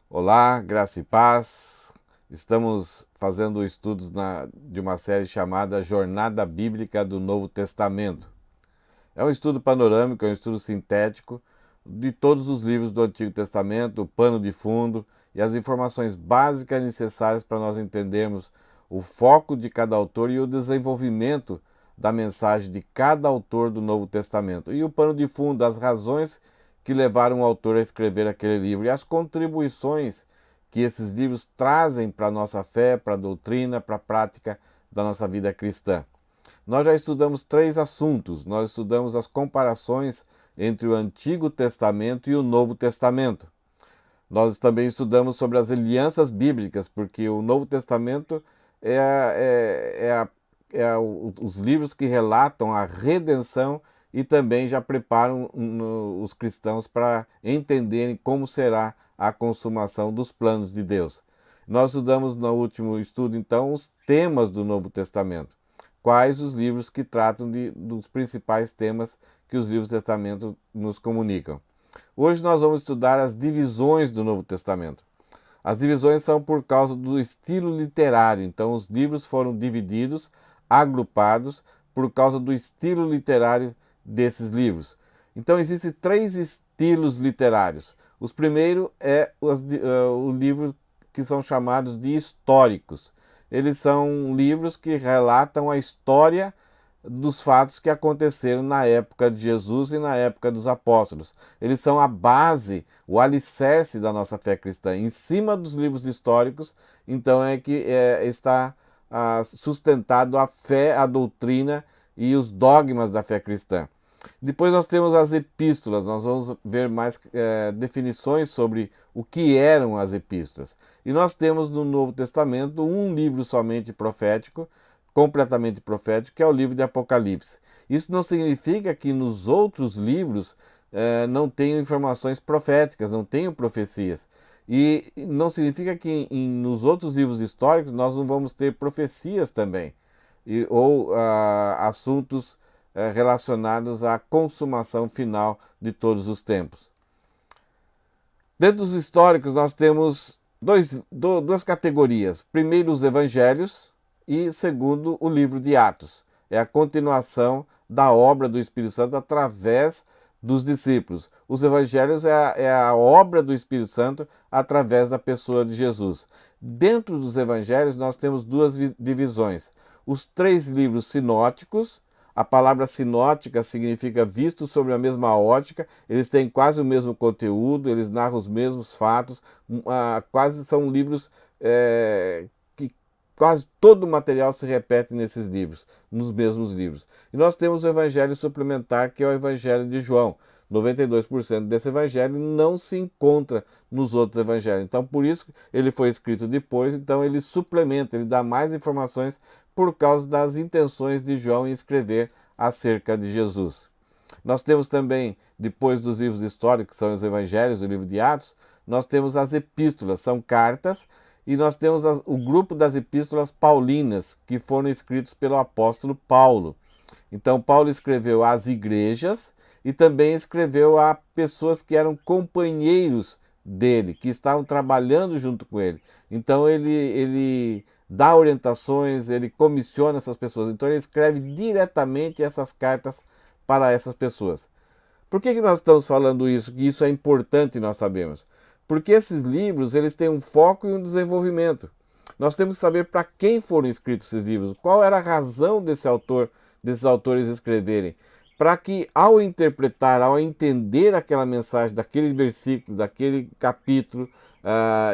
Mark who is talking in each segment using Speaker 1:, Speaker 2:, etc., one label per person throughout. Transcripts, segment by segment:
Speaker 1: Olá, graça e paz. Estamos fazendo estudos de uma série chamada Jornada Bíblica do Novo Testamento. É um estudo panorâmico, é um estudo sintético de todos os livros do Antigo Testamento, o pano de fundo e as informações básicas necessárias para nós entendermos o foco de cada autor e o desenvolvimento da mensagem de cada autor do Novo Testamento. E o pano de fundo, as razões que levaram o autor a escrever aquele livro e as contribuições que esses livros trazem para a nossa fé, para a doutrina, para a prática da nossa vida cristã. Nós já estudamos três assuntos. Nós estudamos as comparações entre o Antigo Testamento e o Novo Testamento. Nós também estudamos sobre as alianças bíblicas, porque o Novo Testamento é os livros que relatam a redenção e também já preparam os cristãos para entenderem como será a consumação dos planos de Deus. Nós estudamos no último estudo, então, os temas do Novo Testamento. Quais os livros que tratam dos principais temas que os livros do Testamento nos comunicam. Hoje nós vamos estudar as divisões do Novo Testamento. As divisões são por causa do estilo literário, então os livros foram divididos, agrupados, por causa do estilo literário desses livros. Então existem três estilos literários. Os primeiros é o livro que são chamados de históricos. Eles são livros que relatam a história dos fatos que aconteceram na época de Jesus e na época dos apóstolos. Eles são a base, o alicerce da nossa fé cristã. Em cima dos livros históricos, então é que está sustentado a fé, a doutrina e os dogmas da fé cristã. Depois nós temos as epístolas, nós vamos ver mais definições sobre o que eram as epístolas. E nós temos no Novo Testamento um livro somente profético, completamente profético, que é o livro de Apocalipse. Isso não significa que nos outros livros não tenham informações proféticas, não tenham profecias. E não significa que nos outros livros históricos nós não vamos ter profecias também, ou assuntos relacionados à consumação final de todos os tempos. Dentro dos históricos nós temos duas categorias. Primeiro, os evangelhos e segundo, o livro de Atos. É a continuação da obra do Espírito Santo através dos discípulos. Os evangelhos é a obra do Espírito Santo através da pessoa de Jesus. Dentro dos evangelhos nós temos duas divisões. Os três livros sinóticos. A palavra sinótica significa visto sobre a mesma ótica, eles têm quase o mesmo conteúdo, eles narram os mesmos fatos, quase são livros que quase todo o material se repete nesses livros, nos mesmos livros. E nós temos o evangelho suplementar, que é o evangelho de João. 92% desse evangelho não se encontra nos outros evangelhos. Então, por isso ele foi escrito depois, então ele suplementa, ele dá mais informações por causa das intenções de João em escrever acerca de Jesus. Nós temos também, depois dos livros históricos, que são os evangelhos, o livro de Atos, nós temos as epístolas, são cartas, e nós temos o grupo das epístolas paulinas, que foram escritos pelo apóstolo Paulo. Então, Paulo escreveu às igrejas e também escreveu a pessoas que eram companheiros dele, que estavam trabalhando junto com ele. Então, ele dá orientações, ele comissiona essas pessoas. Então, ele escreve diretamente essas cartas para essas pessoas. Por que nós estamos falando isso? Que isso é importante nós sabemos. Porque esses livros eles têm um foco e um desenvolvimento. Nós temos que saber para quem foram escritos esses livros, qual era a razão desses autores escreverem, para que ao interpretar, ao entender aquela mensagem daquele versículo, daquele capítulo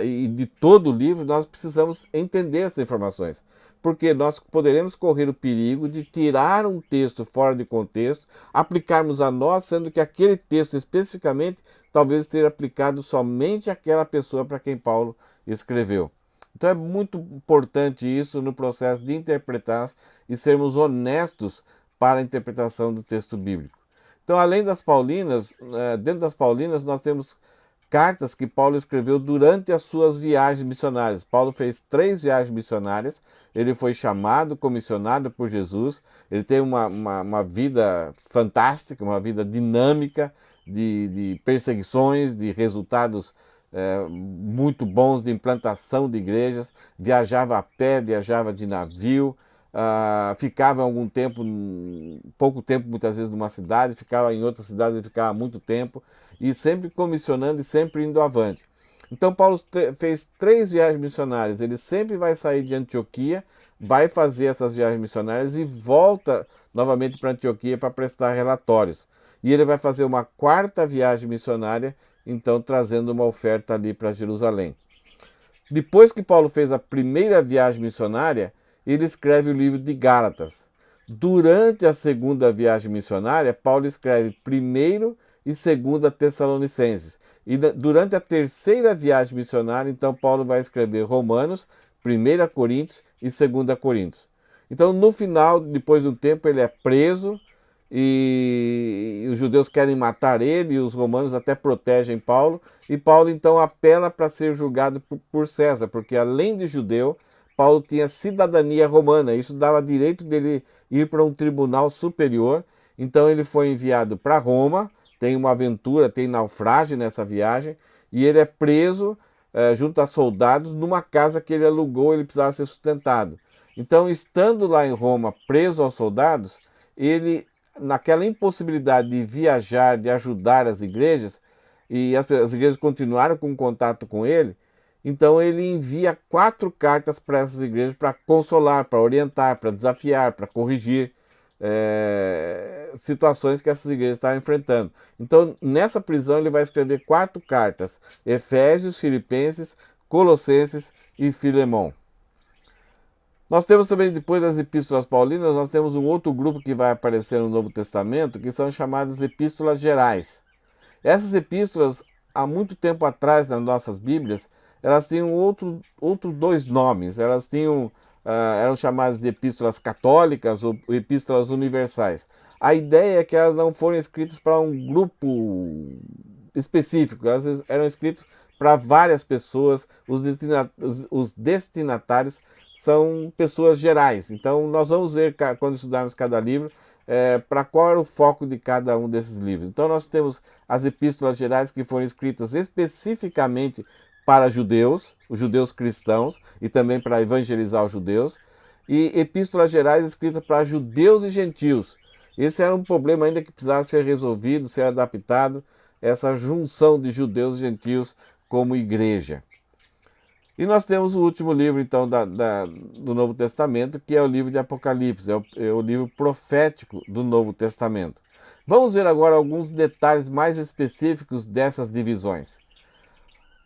Speaker 1: e de todo o livro, nós precisamos entender essas informações. Porque nós poderemos correr o perigo de tirar um texto fora de contexto, aplicarmos a nós, sendo que aquele texto especificamente talvez esteja aplicado somente àquela pessoa para quem Paulo escreveu. Então é muito importante isso no processo de interpretar e sermos honestos para a interpretação do texto bíblico. Então, além das Paulinas, dentro das Paulinas nós temos cartas que Paulo escreveu durante as suas viagens missionárias. Paulo fez 3 viagens missionárias, ele foi chamado, comissionado por Jesus, ele tem uma vida fantástica, uma vida dinâmica, de perseguições, de resultados muito bons de implantação de igrejas, viajava a pé, viajava de navio, ficava algum tempo, pouco tempo muitas vezes numa cidade, ficava em outra cidade, ficava muito tempo, e sempre comissionando e sempre indo avante. Então Paulo fez 3 viagens missionárias, ele sempre vai sair de Antioquia, vai fazer essas viagens missionárias e volta novamente para Antioquia para prestar relatórios. E ele vai fazer uma 4ª viagem missionária, então trazendo uma oferta ali para Jerusalém. Depois que Paulo fez a primeira viagem missionária, ele escreve o livro de Gálatas. Durante a 2ª viagem missionária, Paulo escreve 1º e 2ª Tessalonicenses. E durante a 3ª viagem missionária, então Paulo vai escrever Romanos, 1 Coríntios e 2 Coríntios. Então, no final, depois de um tempo, ele é preso e os judeus querem matar ele, e os romanos até protegem Paulo, e Paulo então apela para ser julgado por César, porque além de judeu, Paulo tinha cidadania romana, isso dava direito dele ir para um tribunal superior. Então ele foi enviado para Roma, tem uma aventura, tem naufrágio nessa viagem, e ele é preso junto a soldados numa casa que ele alugou, ele precisava ser sustentado. Então, estando lá em Roma, preso aos soldados, ele, naquela impossibilidade de viajar, de ajudar as igrejas, e as igrejas continuaram com contato com ele, então ele envia 4 cartas para essas igrejas para consolar, para orientar, para desafiar, para corrigir situações que essas igrejas estavam enfrentando. Então, nessa prisão, ele vai escrever 4 cartas: Efésios, Filipenses, Colossenses e Filemão. Nós temos também, depois das epístolas paulinas, nós temos um outro grupo que vai aparecer no Novo Testamento, que são chamadas epístolas gerais. Essas epístolas, há muito tempo atrás, nas nossas Bíblias, elas tinham outros 2 nomes. Elas eram chamadas de epístolas católicas ou epístolas universais. A ideia é que elas não foram escritas para um grupo específico, elas eram escritas para várias pessoas, os destinatários são pessoas gerais. Então nós vamos ver, quando estudarmos cada livro, para qual era o foco de cada um desses livros. Então nós temos as epístolas gerais que foram escritas especificamente para judeus, os judeus cristãos, e também para evangelizar os judeus, e epístolas gerais escritas para judeus e gentios. Esse era um problema ainda que precisava ser resolvido, ser adaptado, essa junção de judeus e gentios como igreja. E nós temos o último livro, então, do Novo Testamento, que é o livro de Apocalipse, é o livro profético do Novo Testamento. Vamos ver agora alguns detalhes mais específicos dessas divisões.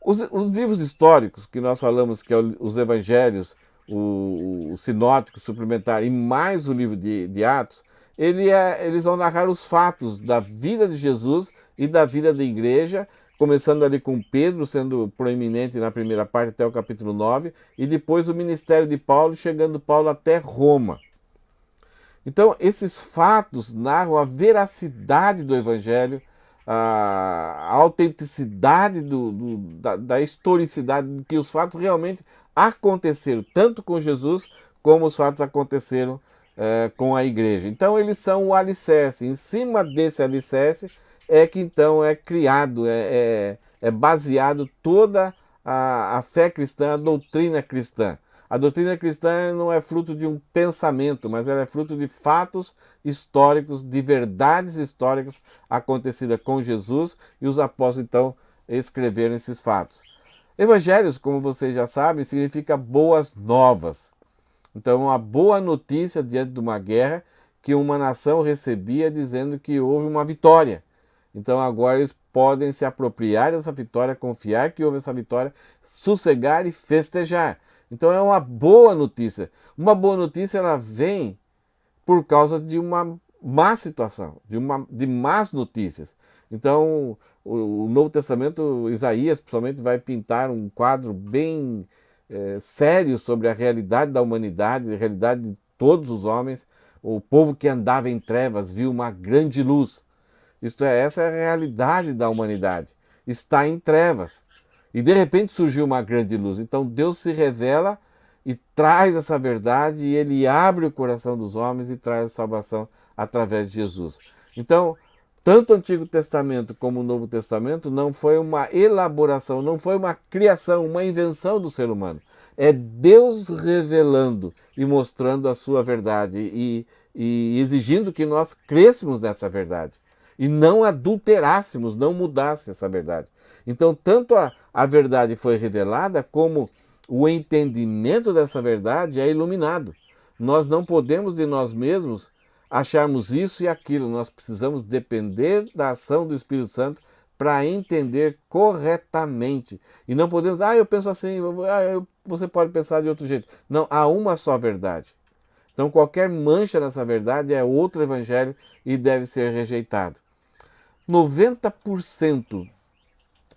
Speaker 1: Os livros históricos que nós falamos, que é os evangelhos, o sinótico, suplementar e mais o livro de Atos, eles vão narrar os fatos da vida de Jesus e da vida da igreja, começando ali com Pedro sendo proeminente na primeira parte até o capítulo 9, e depois o ministério de Paulo, chegando Paulo até Roma. Então esses fatos narram a veracidade do evangelho, a autenticidade da historicidade, de que os fatos realmente aconteceram, tanto com Jesus como os fatos aconteceram com a igreja. Então eles são o alicerce. Em cima desse alicerce é que então é criado, é baseado toda a fé cristã, a doutrina cristã. A doutrina cristã não é fruto de um pensamento, mas ela é fruto de fatos históricos, de verdades históricas acontecidas com Jesus, e os apóstolos então escreveram esses fatos. Evangelhos, como vocês já sabem, significa boas novas. Então, uma boa notícia diante de uma guerra que uma nação recebia dizendo que houve uma vitória. Então agora eles podem se apropriar dessa vitória, confiar que houve essa vitória, sossegar e festejar. Então é uma boa notícia. Uma boa notícia, ela vem por causa de uma má situação, de más notícias. Então o Novo Testamento, Isaías principalmente, vai pintar um quadro bem sério sobre a realidade da humanidade, a realidade de todos os homens. O povo que andava em trevas viu uma grande luz. Isto é, essa é a realidade da humanidade. Está em trevas. E de repente surgiu uma grande luz. Então Deus se revela e traz essa verdade, e Ele abre o coração dos homens e traz a salvação através de Jesus. Então, tanto o Antigo Testamento como o Novo Testamento não foi uma elaboração, não foi uma criação, uma invenção do ser humano. É Deus revelando e mostrando a sua verdade e exigindo que nós crêssemos nessa verdade e não adulterássemos, não mudasse essa verdade. Então, tanto a verdade foi revelada, como o entendimento dessa verdade é iluminado. Nós não podemos de nós mesmos acharmos isso e aquilo. Nós precisamos depender da ação do Espírito Santo para entender corretamente. E não podemos, eu penso assim, você pode pensar de outro jeito. Não, há uma só verdade. Então qualquer mancha nessa verdade é outro evangelho e deve ser rejeitado. 90%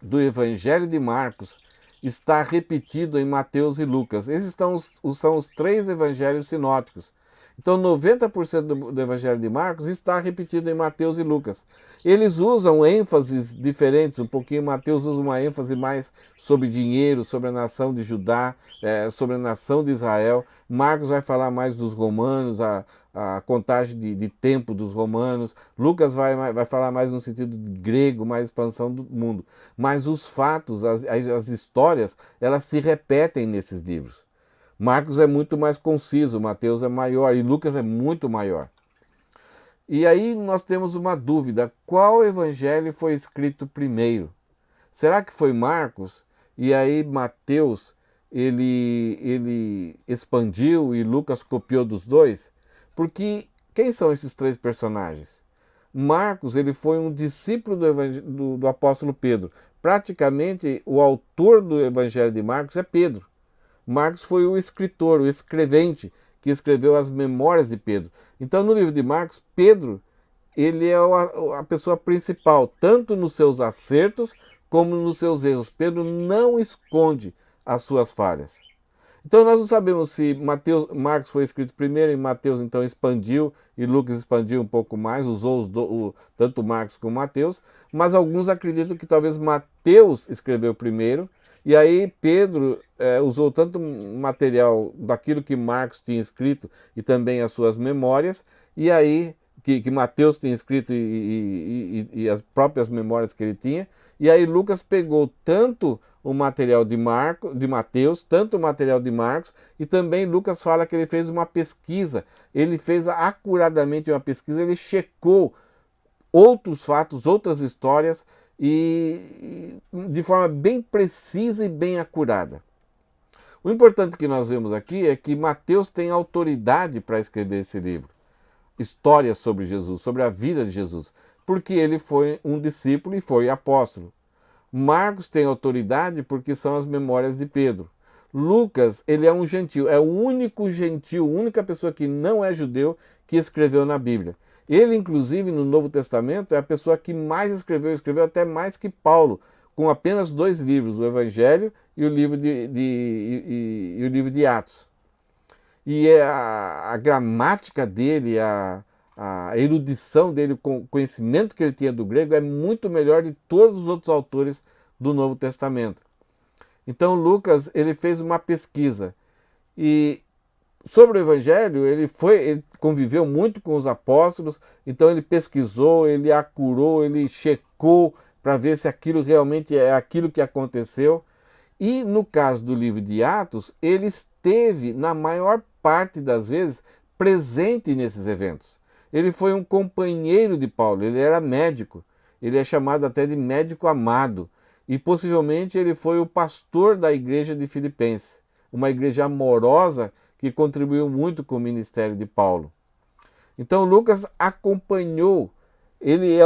Speaker 1: do evangelho de Marcos está repetido em Mateus e Lucas. Esses são os três evangelhos sinóticos. Então 90% do evangelho de Marcos está repetido em Mateus e Lucas. Eles usam ênfases diferentes, um pouquinho Mateus usa uma ênfase mais sobre dinheiro, sobre a nação de Judá, sobre a nação de Israel. Marcos vai falar mais dos romanos, a contagem de tempo dos romanos. Lucas vai falar mais no sentido grego, mais expansão do mundo. Mas os fatos, as histórias, elas se repetem nesses livros. Marcos é muito mais conciso, Mateus é maior e Lucas é muito maior. E aí nós temos uma dúvida: qual evangelho foi escrito primeiro? Será que foi Marcos? E aí Mateus ele expandiu e Lucas copiou dos dois? Porque quem são esses três personagens? Marcos ele foi um discípulo do apóstolo Pedro. Praticamente o autor do evangelho de Marcos é Pedro. Marcos foi o escritor, o escrevente, que escreveu as memórias de Pedro. Então, no livro de Marcos, Pedro ele é a pessoa principal, tanto nos seus acertos como nos seus erros. Pedro não esconde as suas falhas. Então, nós não sabemos se Marcos foi escrito primeiro e Mateus então expandiu e Lucas expandiu um pouco mais, usou tanto Marcos como Mateus, mas alguns acreditam que talvez Mateus escreveu primeiro. E aí Pedro usou tanto material daquilo que Marcos tinha escrito e também as suas memórias, e aí que Mateus tinha escrito e as próprias memórias que ele tinha, e aí Lucas pegou tanto o material de Mateus, tanto o material de Marcos, e também Lucas fala que ele fez uma pesquisa, ele fez acuradamente uma pesquisa, ele checou outros fatos, outras histórias, e de forma bem precisa e bem acurada. O importante que nós vemos aqui é que Mateus tem autoridade para escrever esse livro, histórias sobre Jesus, sobre a vida de Jesus, porque ele foi um discípulo e foi apóstolo. Marcos tem autoridade porque são as memórias de Pedro. Lucas, ele é um gentil, é o único gentil, a única pessoa que não é judeu que escreveu na Bíblia. Ele, inclusive, no Novo Testamento, é a pessoa que mais escreveu até mais que Paulo, com apenas 2 livros, o Evangelho e o livro o livro de Atos. E a gramática dele, a erudição dele, o conhecimento que ele tinha do grego é muito melhor de todos os outros autores do Novo Testamento. Então Lucas ele fez uma pesquisa e sobre o Evangelho ele conviveu muito com os apóstolos, então ele pesquisou, ele acurou, ele checou para ver se aquilo realmente é aquilo que aconteceu. E no caso do livro de Atos, ele esteve na maior parte das vezes presente nesses eventos. Ele foi um companheiro de Paulo, ele era médico, ele é chamado até de médico amado, e possivelmente ele foi o pastor da igreja de Filipenses, uma igreja amorosa que contribuiu muito com o ministério de Paulo. Então Lucas acompanhou, ele é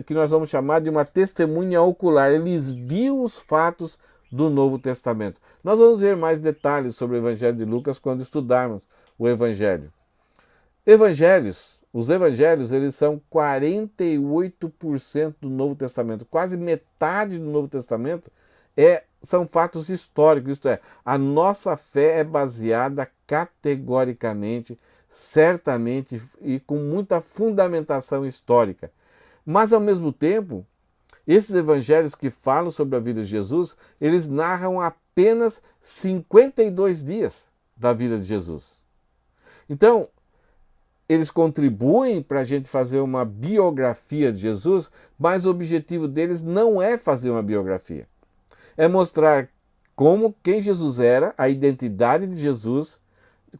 Speaker 1: que nós vamos chamar de uma testemunha ocular, ele viu os fatos do Novo Testamento. Nós vamos ver mais detalhes sobre o Evangelho de Lucas quando estudarmos o Evangelho. Os evangelhos, eles são 48% do Novo Testamento. Quase metade do Novo Testamento são fatos históricos, isto é, a nossa fé é baseada categoricamente, certamente e com muita fundamentação histórica. Mas, ao mesmo tempo, esses evangelhos que falam sobre a vida de Jesus, eles narram apenas 52 dias da vida de Jesus. Então, eles contribuem para a gente fazer uma biografia de Jesus, mas o objetivo deles não é fazer uma biografia. É mostrar como quem Jesus era, a identidade de Jesus,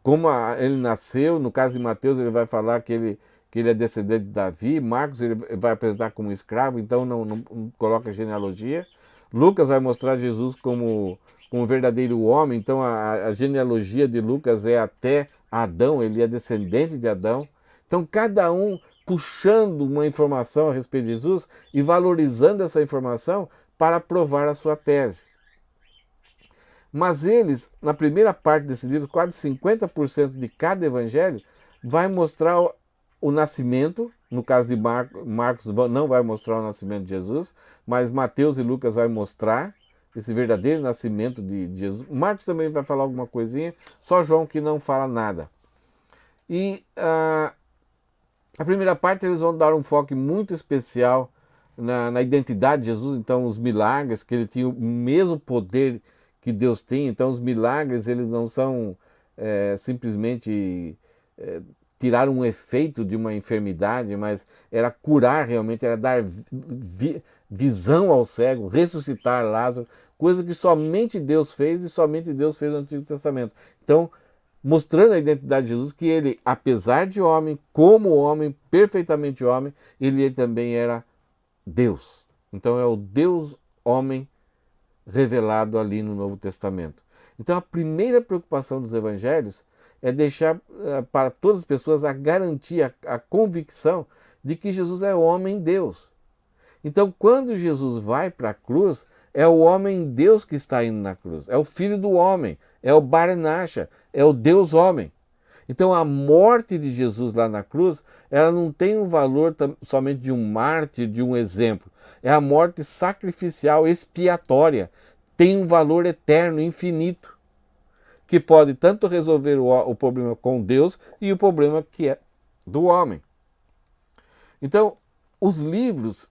Speaker 1: como ele nasceu. No caso de Mateus, ele vai falar que ele é descendente de Davi. Marcos ele vai apresentar como escravo, então não coloca genealogia. Lucas vai mostrar Jesus como um verdadeiro homem, então a genealogia de Lucas é até Adão, ele é descendente de Adão. Então cada um puxando uma informação a respeito de Jesus e valorizando essa informação para provar a sua tese. Mas eles, na primeira parte desse livro, quase 50% de cada evangelho vai mostrar o nascimento. No caso de Marcos não vai mostrar o nascimento de Jesus, mas Mateus e Lucas vai mostrar esse verdadeiro nascimento de Jesus. Marcos também vai falar alguma coisinha, só João que não fala nada. E a primeira parte eles vão dar um foco muito especial na identidade de Jesus, então os milagres, que ele tinha o mesmo poder que Deus tem. Então os milagres eles não são simplesmente tirar um efeito de uma enfermidade, mas era curar realmente, era dar visão ao cego, ressuscitar Lázaro, coisa que somente Deus fez e somente Deus fez no Antigo Testamento. Então, mostrando a identidade de Jesus, que ele, apesar de homem, como homem, perfeitamente homem, ele também era Deus. Então é o Deus homem revelado ali no Novo Testamento. Então a primeira preocupação dos evangelhos é deixar para todas as pessoas a garantia, a convicção de que Jesus é homem-Deus. Então quando Jesus vai para a cruz, é o homem-Deus que está indo na cruz, é o Filho do homem, é o Bar Nasha, é o Deus-homem. Então a morte de Jesus lá na cruz, ela não tem um valor somente de um mártir, de um exemplo. É a morte sacrificial, expiatória. Tem um valor eterno, infinito, que pode tanto resolver o problema com Deus e o problema que é do homem. Então, os livros,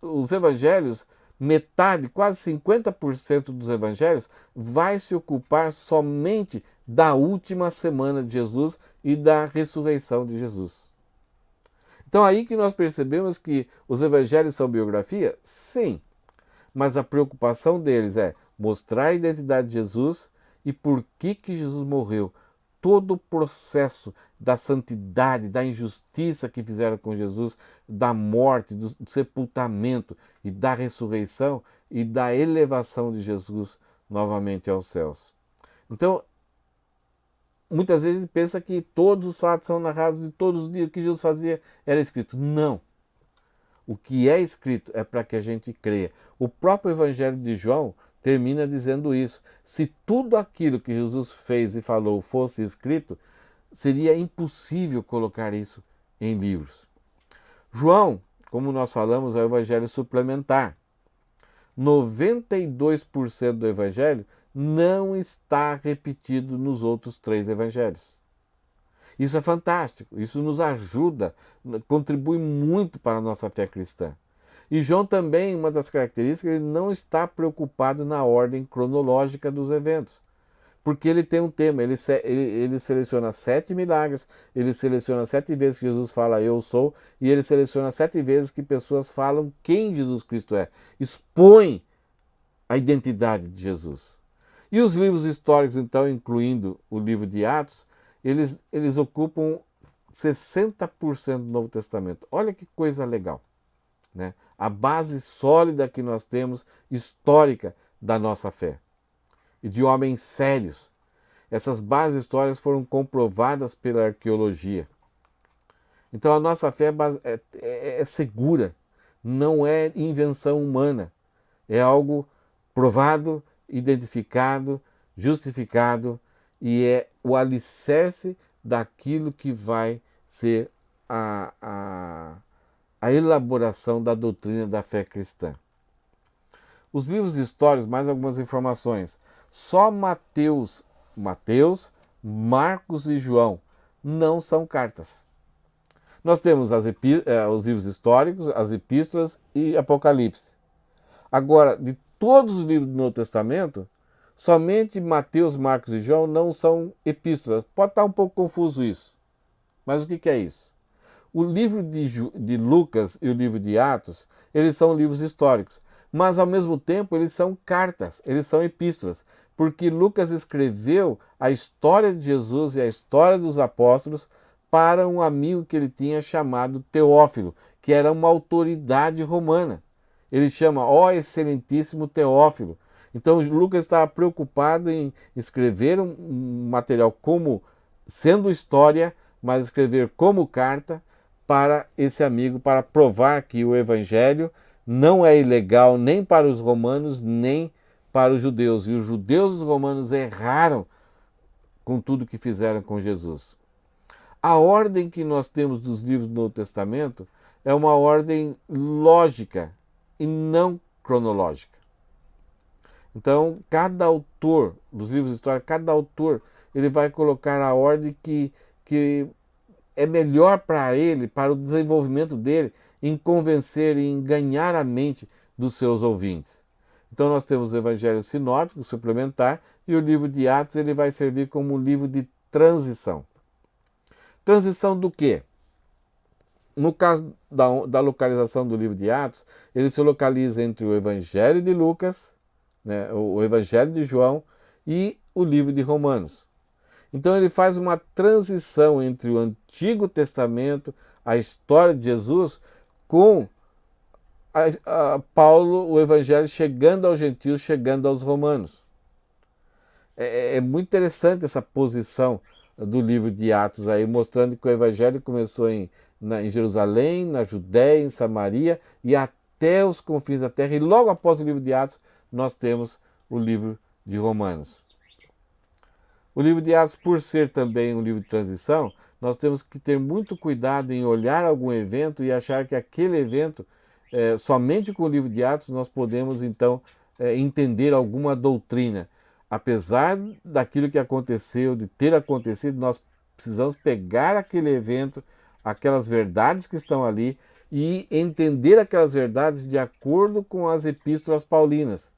Speaker 1: os evangelhos, metade, quase 50% dos evangelhos vai se ocupar somente da última semana de Jesus e da ressurreição de Jesus. Então aí que nós percebemos que os evangelhos são biografia? Sim, mas a preocupação deles é mostrar a identidade de Jesus e por que Jesus morreu. Todo o processo da santidade, da injustiça que fizeram com Jesus, da morte, do sepultamento e da ressurreição e da elevação de Jesus novamente aos céus. Então, muitas vezes ele pensa que todos os fatos são narrados de todos os dias, o que Jesus fazia era escrito. Não. O que é escrito é para que a gente creia. O próprio Evangelho de João termina dizendo isso. Se tudo aquilo que Jesus fez e falou fosse escrito, seria impossível colocar isso em livros. João, como nós falamos, é o Evangelho suplementar. 92% do Evangelho não está repetido nos outros 3 Evangelhos. Isso é fantástico, isso nos ajuda, contribui muito para a nossa fé cristã. E João também, uma das características, ele não está preocupado na ordem cronológica dos eventos, porque ele tem um tema, ele seleciona 7 milagres, ele seleciona 7 vezes que Jesus fala eu sou, e ele seleciona 7 vezes que pessoas falam quem Jesus Cristo é, expõe a identidade de Jesus. E os livros históricos, então, incluindo o livro de Atos, eles ocupam 60% do Novo Testamento. Olha que coisa legal, né? A base sólida que nós temos, histórica, da nossa fé. E de homens sérios. Essas bases históricas foram comprovadas pela arqueologia. Então a nossa fé é segura, não é invenção humana. É algo provado, identificado, justificado, e é o alicerce daquilo que vai ser a elaboração da doutrina da fé cristã. Os livros históricos, mais algumas informações. Só Mateus, Marcos e João não são cartas. Nós temos os livros históricos, as epístolas e Apocalipse. Agora, de todos os livros do Novo Testamento, somente Mateus, Marcos e João não são epístolas. Pode estar um pouco confuso isso. Mas o que é isso? O livro de Lucas e o livro de Atos, eles são livros históricos, mas ao mesmo tempo eles são cartas, eles são epístolas, porque Lucas escreveu a história de Jesus e a história dos apóstolos para um amigo que ele tinha chamado Teófilo, que era uma autoridade romana. Ele chama, ó excelentíssimo Teófilo. Então Lucas estava preocupado em escrever um material como sendo história, mas escrever como carta para esse amigo, para provar que o evangelho não é ilegal nem para os romanos, nem para os judeus. E os judeus e os romanos erraram com tudo que fizeram com Jesus. A ordem que nós temos dos livros do Novo Testamento é uma ordem lógica e não cronológica. Então, cada autor dos livros históricos, cada autor, ele vai colocar a ordem que é melhor para ele, para o desenvolvimento dele, em convencer, em ganhar a mente dos seus ouvintes. Então nós temos o Evangelho Sinóptico, suplementar, e o livro de Atos ele vai servir como um livro de transição. Transição do quê? No caso da localização do livro de Atos, ele se localiza entre o Evangelho de Lucas, né, o Evangelho de João e o livro de Romanos. Então ele faz uma transição entre o Antigo Testamento, a história de Jesus, com Paulo, o Evangelho chegando aos gentios, chegando aos romanos. É muito interessante essa posição do livro de Atos aí, mostrando que o Evangelho começou em Jerusalém, na Judéia, em Samaria e até os confins da terra. E logo após o livro de Atos, nós temos o livro de Romanos. O livro de Atos, por ser também um livro de transição, nós temos que ter muito cuidado em olhar algum evento e achar que aquele evento, somente com o livro de Atos, nós podemos então entender alguma doutrina. Apesar daquilo que aconteceu, de ter acontecido, nós precisamos pegar aquele evento, aquelas verdades que estão ali e entender aquelas verdades de acordo com as epístolas paulinas.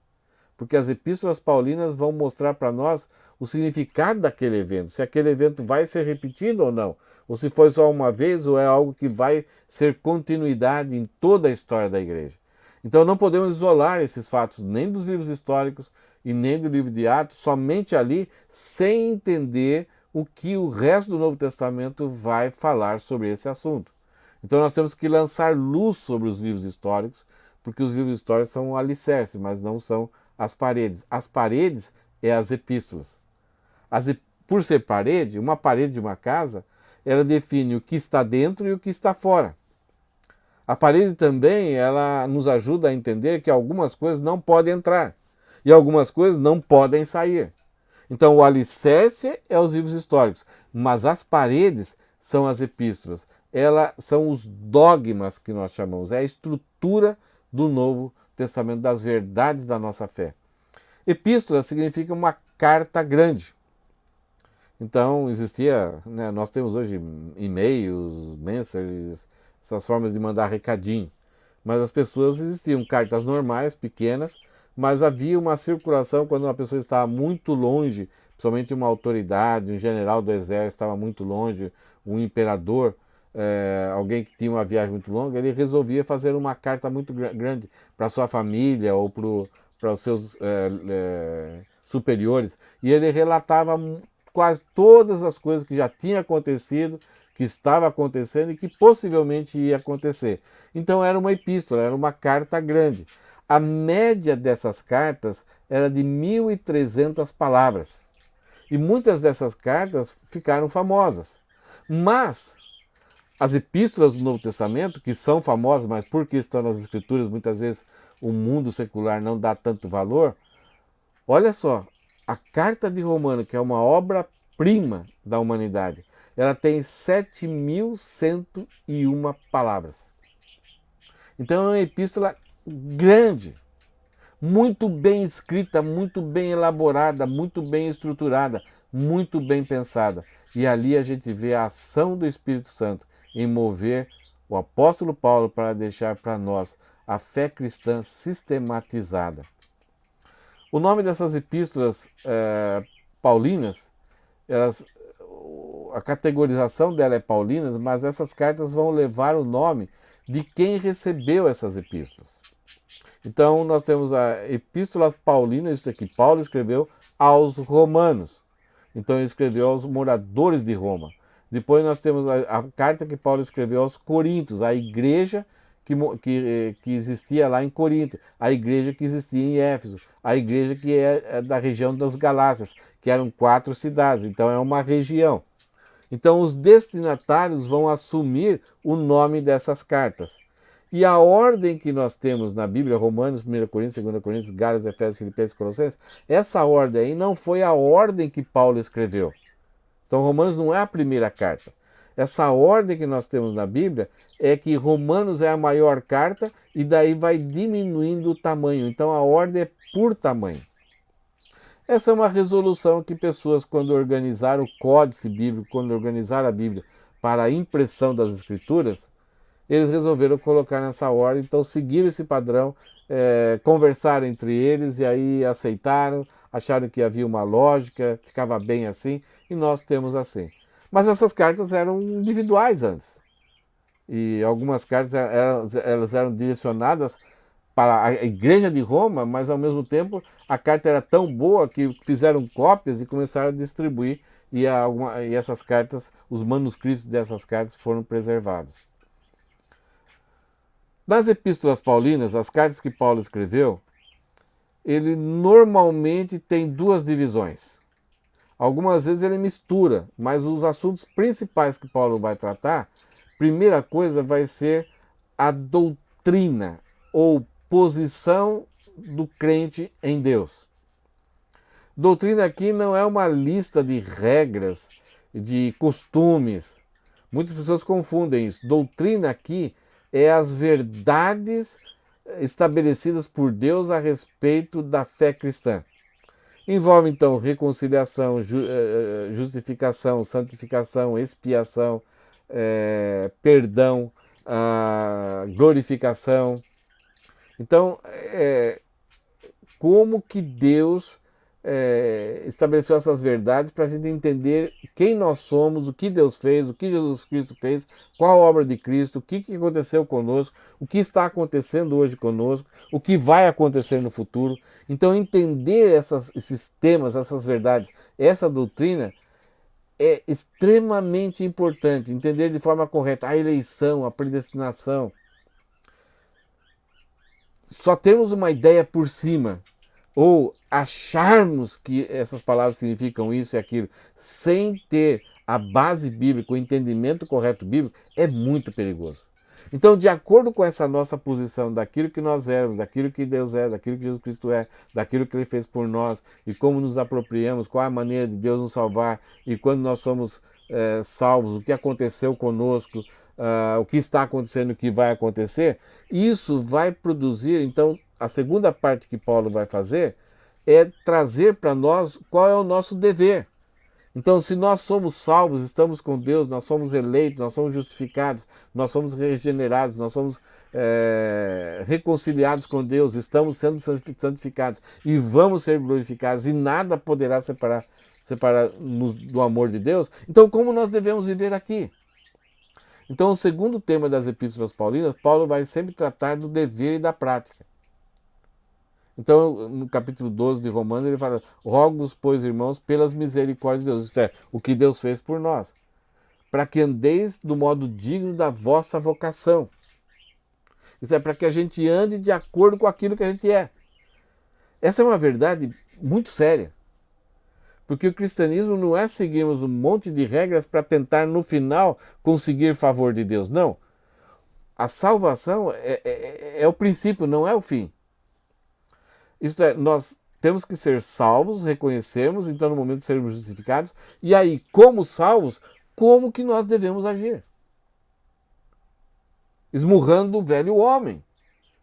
Speaker 1: Porque as epístolas paulinas vão mostrar para nós o significado daquele evento, se aquele evento vai ser repetido ou não, ou se foi só uma vez ou é algo que vai ser continuidade em toda a história da igreja. Então não podemos isolar esses fatos nem dos livros históricos e nem do livro de Atos, somente ali, sem entender o que o resto do Novo Testamento vai falar sobre esse assunto. Então nós temos que lançar luz sobre os livros históricos, porque os livros históricos são um alicerce, mas não são as paredes. As paredes é as epístolas. Por ser parede, uma parede de uma casa, ela define o que está dentro e o que está fora. A parede também, ela nos ajuda a entender que algumas coisas não podem entrar e algumas coisas não podem sair. Então o alicerce é os livros históricos, mas as paredes são as epístolas. Elas são os dogmas que nós chamamos, é a estrutura do Novo Testamento, das verdades da nossa fé. Epístola significa uma carta grande. Então existia, né, nós temos hoje e-mails, mensagens, essas formas de mandar recadinho. Mas as pessoas existiam cartas normais, pequenas, mas havia uma circulação quando uma pessoa estava muito longe, principalmente uma autoridade, um general do exército estava muito longe, um imperador, alguém que tinha uma viagem muito longa, ele resolvia fazer uma carta muito grande para sua família ou para os seus superiores, e ele relatava quase todas as coisas que já tinham acontecido, que estava acontecendo e que possivelmente ia acontecer. Então era uma epístola, era uma carta grande. A média dessas cartas era de 1.300 palavras. E muitas dessas cartas ficaram famosas. Mas as epístolas do Novo Testamento, que são famosas, mas porque estão nas Escrituras, muitas vezes o mundo secular não dá tanto valor. Olha só, a Carta de Romano, que é uma obra-prima da humanidade, ela tem 7.101 palavras. Então é uma epístola grande, muito bem escrita, muito bem elaborada, muito bem estruturada, muito bem pensada. E ali a gente vê a ação do Espírito Santo em mover o apóstolo Paulo para deixar para nós a fé cristã sistematizada. O nome dessas epístolas paulinas, a categorização dela é paulinas, mas essas cartas vão levar o nome de quem recebeu essas epístolas. Então nós temos a Epístola Paulina, isso aqui, Paulo escreveu aos romanos. Então ele escreveu aos moradores de Roma. Depois nós temos a carta que Paulo escreveu aos Coríntios, a igreja que existia lá em Corinto, a igreja que existia em Éfeso, a igreja que é da região das Galácias, que eram 4 cidades, então é uma região. Então os destinatários vão assumir o nome dessas cartas. E a ordem que nós temos na Bíblia, Romanos, 1 Coríntios, 2 Coríntios, Gálatas, Efésios, Filipenses, Colossenses, essa ordem aí não foi a ordem que Paulo escreveu. Então Romanos não é a primeira carta. Essa ordem que nós temos na Bíblia é que Romanos é a maior carta e daí vai diminuindo o tamanho. Então a ordem é por tamanho. Essa é uma resolução que pessoas, quando organizaram o códice bíblico, quando organizaram a Bíblia para a impressão das Escrituras, eles resolveram colocar nessa ordem, então seguiram esse padrão, conversaram entre eles e aí aceitaram, acharam que havia uma lógica, ficava bem assim, e nós temos assim. Mas essas cartas eram individuais antes. E algumas cartas elas eram direcionadas para a igreja de Roma, mas ao mesmo tempo a carta era tão boa que fizeram cópias e começaram a distribuir, e essas cartas, os manuscritos dessas cartas foram preservados. Nas epístolas paulinas, as cartas que Paulo escreveu, ele normalmente tem 2 divisões. Algumas vezes ele mistura, mas os assuntos principais que Paulo vai tratar, primeira coisa vai ser a doutrina ou posição do crente em Deus. Doutrina aqui não é uma lista de regras, de costumes. Muitas pessoas confundem isso. Doutrina aqui é as verdades estabelecidas por Deus a respeito da fé cristã. Envolve, então, reconciliação, justificação, santificação, expiação, perdão, glorificação. Então, como que Deus estabeleceu essas verdades para a gente entender quem nós somos, o que Deus fez, o que Jesus Cristo fez, qual a obra de Cristo, o que aconteceu conosco, o que está acontecendo hoje conosco, o que vai acontecer no futuro. Então entender esses temas, essas verdades, essa doutrina é extremamente importante, entender de forma correta a eleição, a predestinação. Só termos uma ideia por cima, ou acharmos que essas palavras significam isso e aquilo, sem ter a base bíblica, o entendimento correto bíblico, é muito perigoso. Então, de acordo com essa nossa posição daquilo que nós éramos, daquilo que Deus é, daquilo que Jesus Cristo é, daquilo que Ele fez por nós e como nos apropriamos, qual é a maneira de Deus nos salvar e quando nós somos salvos, o que aconteceu conosco, o que está acontecendo e o que vai acontecer, isso vai produzir, então, a segunda parte que Paulo vai fazer é trazer para nós qual é o nosso dever. Então, se nós somos salvos, estamos com Deus, nós somos eleitos, nós somos justificados, nós somos regenerados, nós somos reconciliados com Deus, estamos sendo santificados e vamos ser glorificados e nada poderá separar-nos do amor de Deus, então como nós devemos viver aqui? Então, o segundo tema das epístolas paulinas, Paulo vai sempre tratar do dever e da prática. Então, no capítulo 12 de Romanos, ele fala: rogo-vos, pois, irmãos, pelas misericórdias de Deus, isto é, o que Deus fez por nós, para que andeis do modo digno da vossa vocação. Isso é, para que a gente ande de acordo com aquilo que a gente é. Essa é uma verdade muito séria. Porque o cristianismo não é seguirmos um monte de regras para tentar, no final, conseguir favor de Deus. Não. A salvação é o princípio, não é o fim. Isto é, nós temos que ser salvos, reconhecermos, então no momento de sermos justificados, e aí, como salvos, como que nós devemos agir? Esmurrando o velho homem,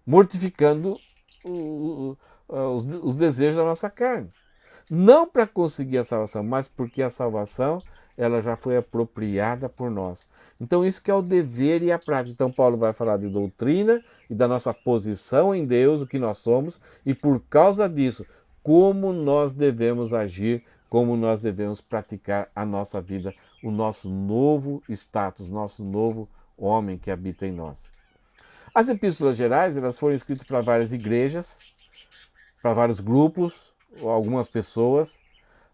Speaker 1: mortificando os desejos da nossa carne. Não para conseguir a salvação, mas porque a salvação ela já foi apropriada por nós. Então isso que é o dever e a prática. Então Paulo vai falar de doutrina e da nossa posição em Deus, o que nós somos, e por causa disso, como nós devemos agir como nós devemos praticar a nossa vida, o nosso novo status, nosso novo homem que habita em nós. As epístolas gerais, elas foram escritas para várias igrejas, para vários grupos, algumas pessoas,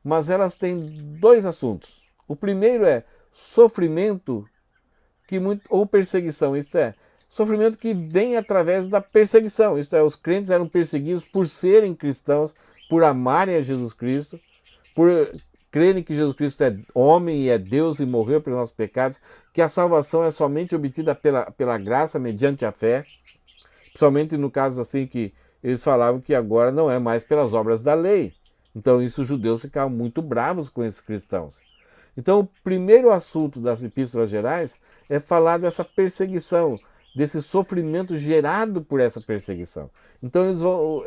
Speaker 1: mas elas têm dois assuntos. O primeiro é sofrimento ou perseguição, isto é, sofrimento que vem através da perseguição, isto é, os crentes eram perseguidos por serem cristãos, por amarem a Jesus Cristo, por crerem que Jesus Cristo é homem e é Deus e morreu pelos nossos pecados, que a salvação é somente obtida pela graça mediante a fé, principalmente no caso assim que eles falavam que agora não é mais pelas obras da lei. Então isso os judeus ficavam muito bravos com esses cristãos. Então o primeiro assunto das epístolas gerais é falar dessa perseguição, desse sofrimento gerado por essa perseguição. Então eles vão,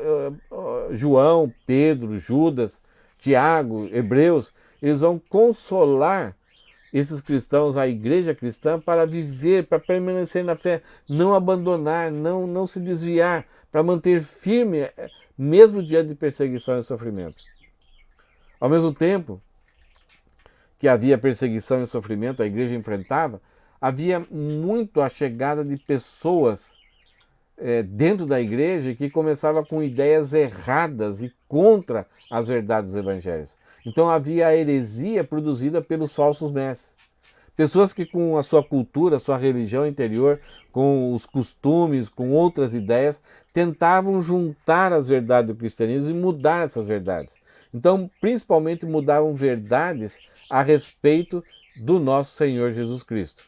Speaker 1: João, Pedro, Judas, Tiago, Hebreus, eles vão consolar esses cristãos, a igreja cristã, para viver, para permanecer na fé, não abandonar, não se desviar, para manter firme, mesmo diante de perseguição e sofrimento. Ao mesmo tempo que havia perseguição e sofrimento, a igreja enfrentava, havia muito a chegada de pessoas dentro da igreja que começava com ideias erradas e contra as verdades dos evangelhos. Então havia a heresia produzida pelos falsos mestres. Pessoas que com a sua cultura, a sua religião interior, com os costumes, com outras ideias, tentavam juntar as verdades do cristianismo e mudar essas verdades. Então, principalmente mudavam verdades a respeito do nosso Senhor Jesus Cristo.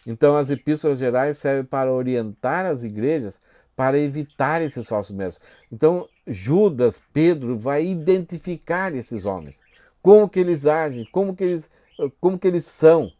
Speaker 1: Então as epístolas gerais servem para orientar as igrejas para evitar esses falsos mestres. Então Judas, Pedro vai identificar esses homens, como que eles agem, como que eles são,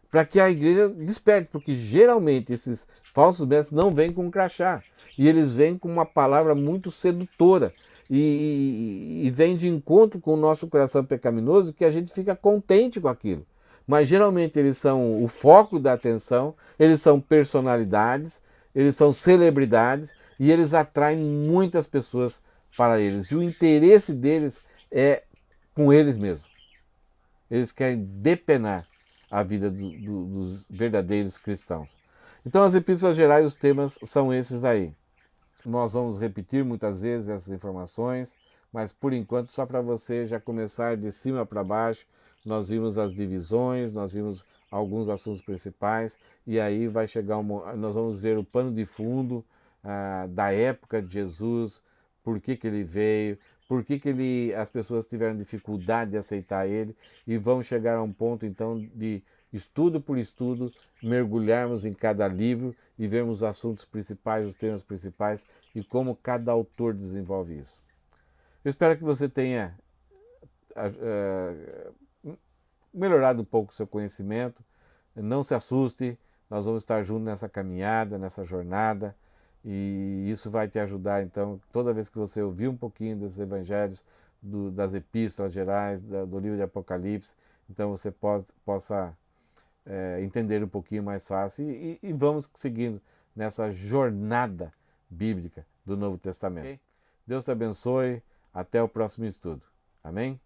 Speaker 1: para que a igreja desperte, porque geralmente esses falsos mestres não vêm com crachá, e eles vêm com uma palavra muito sedutora, e vem de encontro com o nosso coração pecaminoso, que a gente fica contente com aquilo. Mas geralmente eles são o foco da atenção, eles são personalidades, eles são celebridades e eles atraem muitas pessoas para eles. E o interesse deles é com eles mesmos. Eles querem depenar a vida dos verdadeiros cristãos. Então as epístolas gerais, os temas são esses daí. Nós vamos repetir muitas vezes essas informações, mas por enquanto só para você já começar de cima para baixo. Nós vimos as divisões, nós vimos alguns assuntos principais e aí vai chegar nós vamos ver o pano de fundo da época de Jesus, por que ele veio, por que as pessoas tiveram dificuldade de aceitar ele, e vamos chegar a um ponto então de estudo por estudo, mergulharmos em cada livro e vermos os assuntos principais, os temas principais e como cada autor desenvolve isso. Eu espero que você tenha melhorado um pouco o seu conhecimento. Não se assuste, nós vamos estar juntos nessa caminhada, nessa jornada, e isso vai te ajudar. Então, toda vez que você ouvir um pouquinho desses evangelhos, das epístolas gerais, do livro de Apocalipse, então você possa entender um pouquinho mais fácil e vamos seguindo nessa jornada bíblica do Novo Testamento. Okay? Deus te abençoe, até o próximo estudo. Amém?